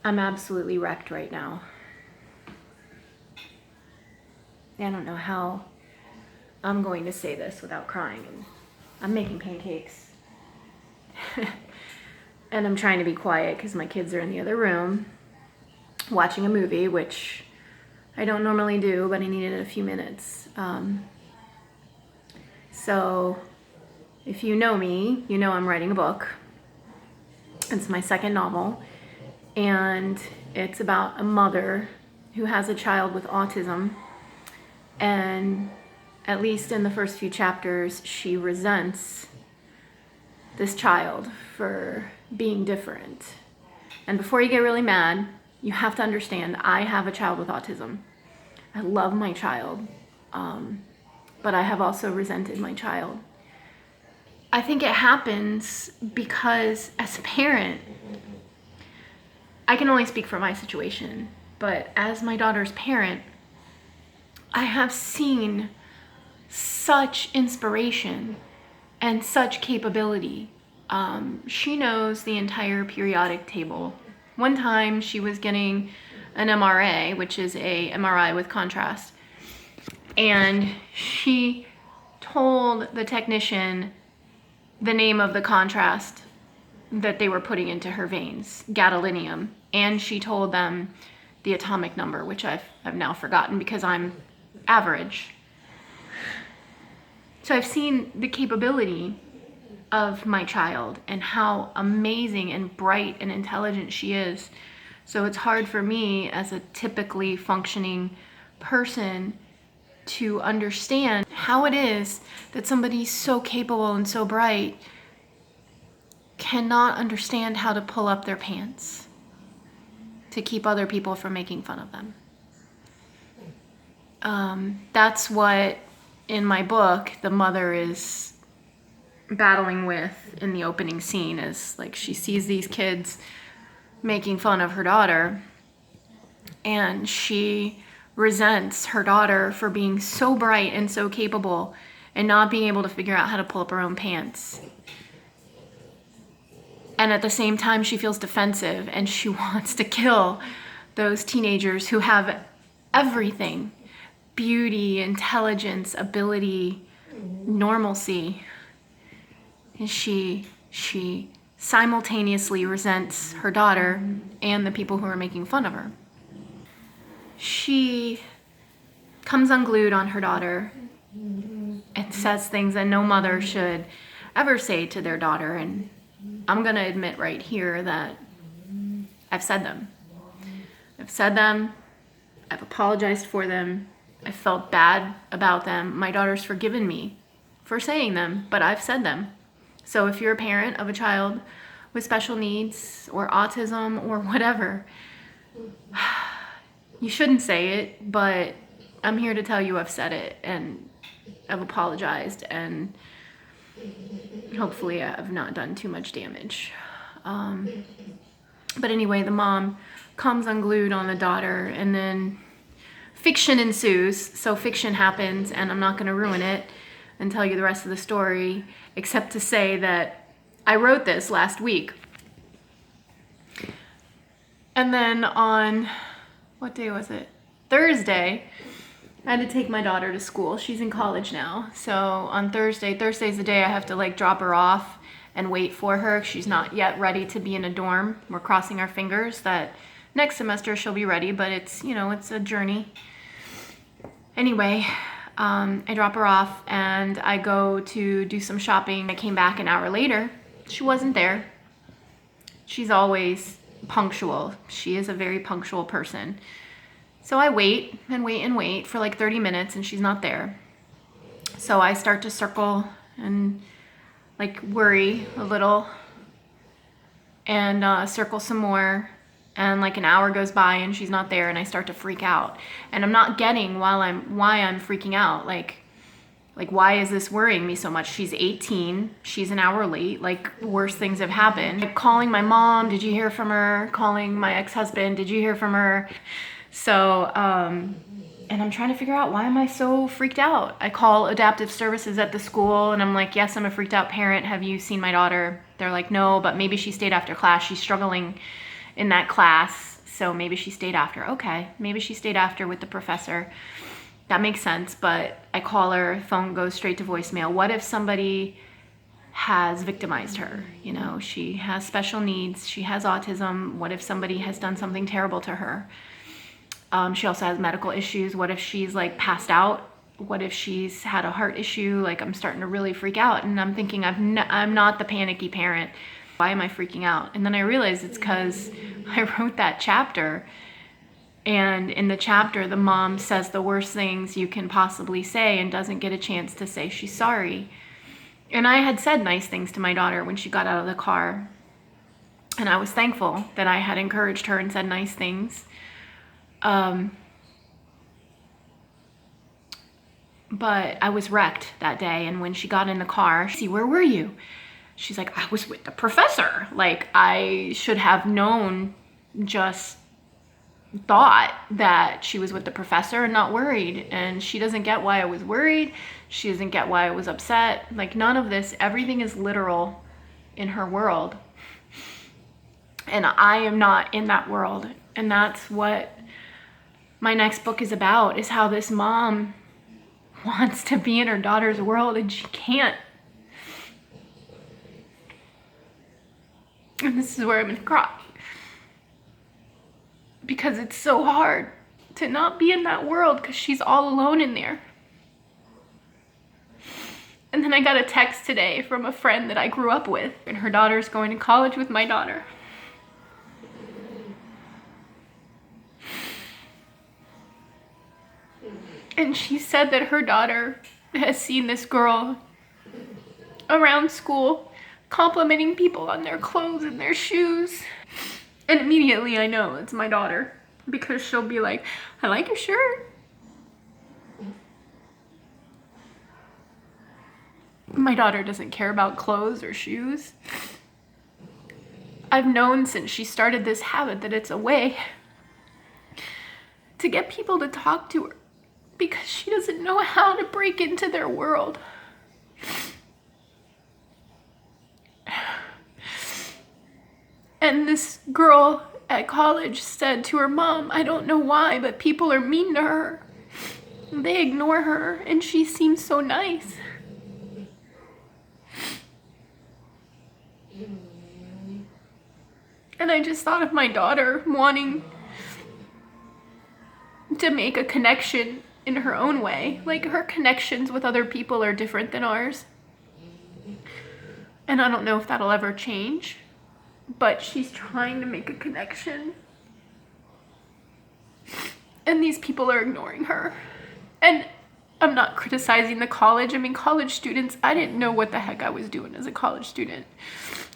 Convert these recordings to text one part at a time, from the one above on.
I'm absolutely wrecked right now. I don't know how I'm going to say this without crying. And I'm making pancakes. And I'm trying to be quiet because my kids are in the other room watching a movie, which I don't normally do, but I needed a few minutes. So if you know me, you know I'm writing a book. It's my second novel, and it's about a mother who has a child with autism, and at least in the first few chapters, she resents this child for being different. And before you get really mad, you have to understand I have a child with autism. I love my child, but I have also resented my child. I think it happens because as a parent, I can only speak for my situation, but as my daughter's parent, I have seen such inspiration and such capability. She knows the entire periodic table. One time she was getting an MRA, which is a MRI with contrast, and she told the technician the name of the contrast that they were putting into her veins, gadolinium, and she told them the atomic number, which I've now forgotten because I'm average. So I've seen the capability of my child and how amazing and bright and intelligent she is. So it's hard for me as a typically functioning person to understand how it is that somebody so capable and so bright cannot understand how to pull up their pants to keep other people from making fun of them. That's what in my book the mother is battling with in the opening scene, is like she sees these kids making fun of her daughter and she resents her daughter for being so bright and so capable and not being able to figure out how to pull up her own pants. And at the same time, she feels defensive and she wants to kill those teenagers who have everything: beauty, intelligence, ability, normalcy. And she simultaneously resents her daughter and the people who are making fun of her. She comes unglued on her daughter and says things that no mother should ever say to their daughter. And I'm going to admit right here that I've said them. I've apologized for them. I felt bad about them. My daughter's forgiven me for saying them, but I've said them. So if you're a parent of a child with special needs or autism or whatever, you shouldn't say it, but I'm here to tell you I've said it and I've apologized, and hopefully I've not done too much damage. But anyway, the mom comes unglued on the daughter, and then fiction ensues. So fiction happens, and I'm not going to ruin it and tell you the rest of the story, except to say that I wrote this last week. And then on, what day was it? Thursday, I had to take my daughter to school. She's in college now. So on Thursday's the day I have to drop her off and wait for her. She's not yet ready to be in a dorm. We're crossing our fingers that next semester she'll be ready, but it's a journey. Anyway, I drop her off and I go to do some shopping. I came back an hour later. She wasn't there. She's always punctual. She is a very punctual person. So I wait and wait for 30 minutes and she's not there. So I start to circle and worry a little and circle some more. And an hour goes by and she's not there, and I start to freak out. And I'm not getting why I'm freaking out. Why is this worrying me so much? She's 18, she's an hour late, worse things have happened. Calling my mom, did you hear from her? Calling my ex-husband, did you hear from her? So, and I'm trying to figure out, why am I so freaked out? I call adaptive services at the school and I'm like, yes, I'm a freaked out parent. Have you seen my daughter? They're like, no, but maybe she stayed after class. She's struggling in that class. So maybe she stayed after. Okay, maybe she stayed after with the professor. That makes sense, but I call her, phone goes straight to voicemail. What if somebody has victimized her? You know, she has special needs, she has autism. What if somebody has done something terrible to her? She also has medical issues. What if she's like passed out? What if she's had a heart issue? Like, I'm starting to really freak out, and I'm thinking I'm not the panicky parent. Why am I freaking out? And then I realized it's because I wrote that chapter, and in the chapter the mom says the worst things you can possibly say and doesn't get a chance to say she's sorry. And I had said nice things to my daughter when she got out of the car, and I was thankful that I had encouraged her and said nice things. But I was wrecked that day, and when she got in the car, where were you? She's like, I was with the professor. Like, I should have known, just thought that she was with the professor and not worried. And she doesn't get why I was worried. She doesn't get why I was upset. Like, none of this, everything is literal in her world. And I am not in that world. And that's what my next book is about, is how this mom wants to be in her daughter's world and she can't. And this is where I'm gonna cry, because it's so hard to not be in that world because she's all alone in there. And then I got a text today from a friend that I grew up with, and her daughter's going to college with my daughter. And she said that her daughter has seen this girl around school complimenting people on their clothes and their shoes. And immediately I know it's my daughter, because she'll be like, I like your shirt. My daughter doesn't care about clothes or shoes. I've known since she started this habit that it's a way to get people to talk to her, because she doesn't know how to break into their world. And this girl at college said to her mom, I don't know why, but people are mean to her. They ignore her, and she seems so nice. And I just thought of my daughter wanting to make a connection in her own way. Like, her connections with other people are different than ours. And I don't know if that'll ever change, but she's trying to make a connection. And these people are ignoring her. And I'm not criticizing the college. I mean, college students, I didn't know what the heck I was doing as a college student.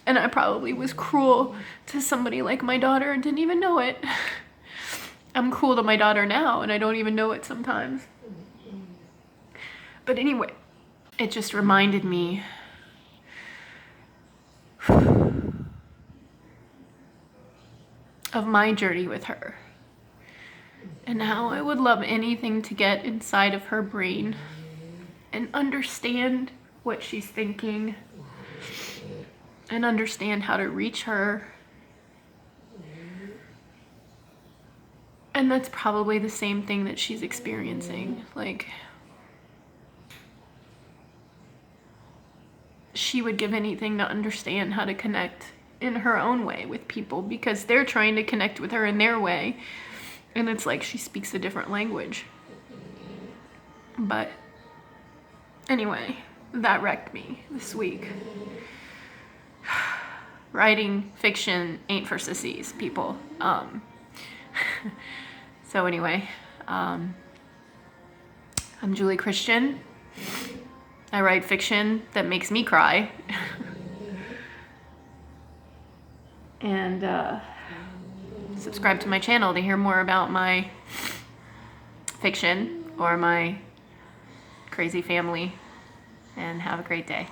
And I probably was cruel to somebody like my daughter and didn't even know it. I'm cruel to my daughter now, and I don't even know it sometimes. But anyway, it just reminded me of my journey with her, and how I would love anything to get inside of her brain and understand what she's thinking and understand how to reach her. And that's probably the same thing that she's experiencing. Like, she would give anything to understand how to connect in her own way with people, because they're trying to connect with her in their way. And it's like she speaks a different language. But anyway, that wrecked me this week. Writing fiction ain't for sissies, people. So anyway, I'm Julie Christian. I write fiction that makes me cry. And subscribe to my channel to hear more about my fiction or my crazy family. And have a great day.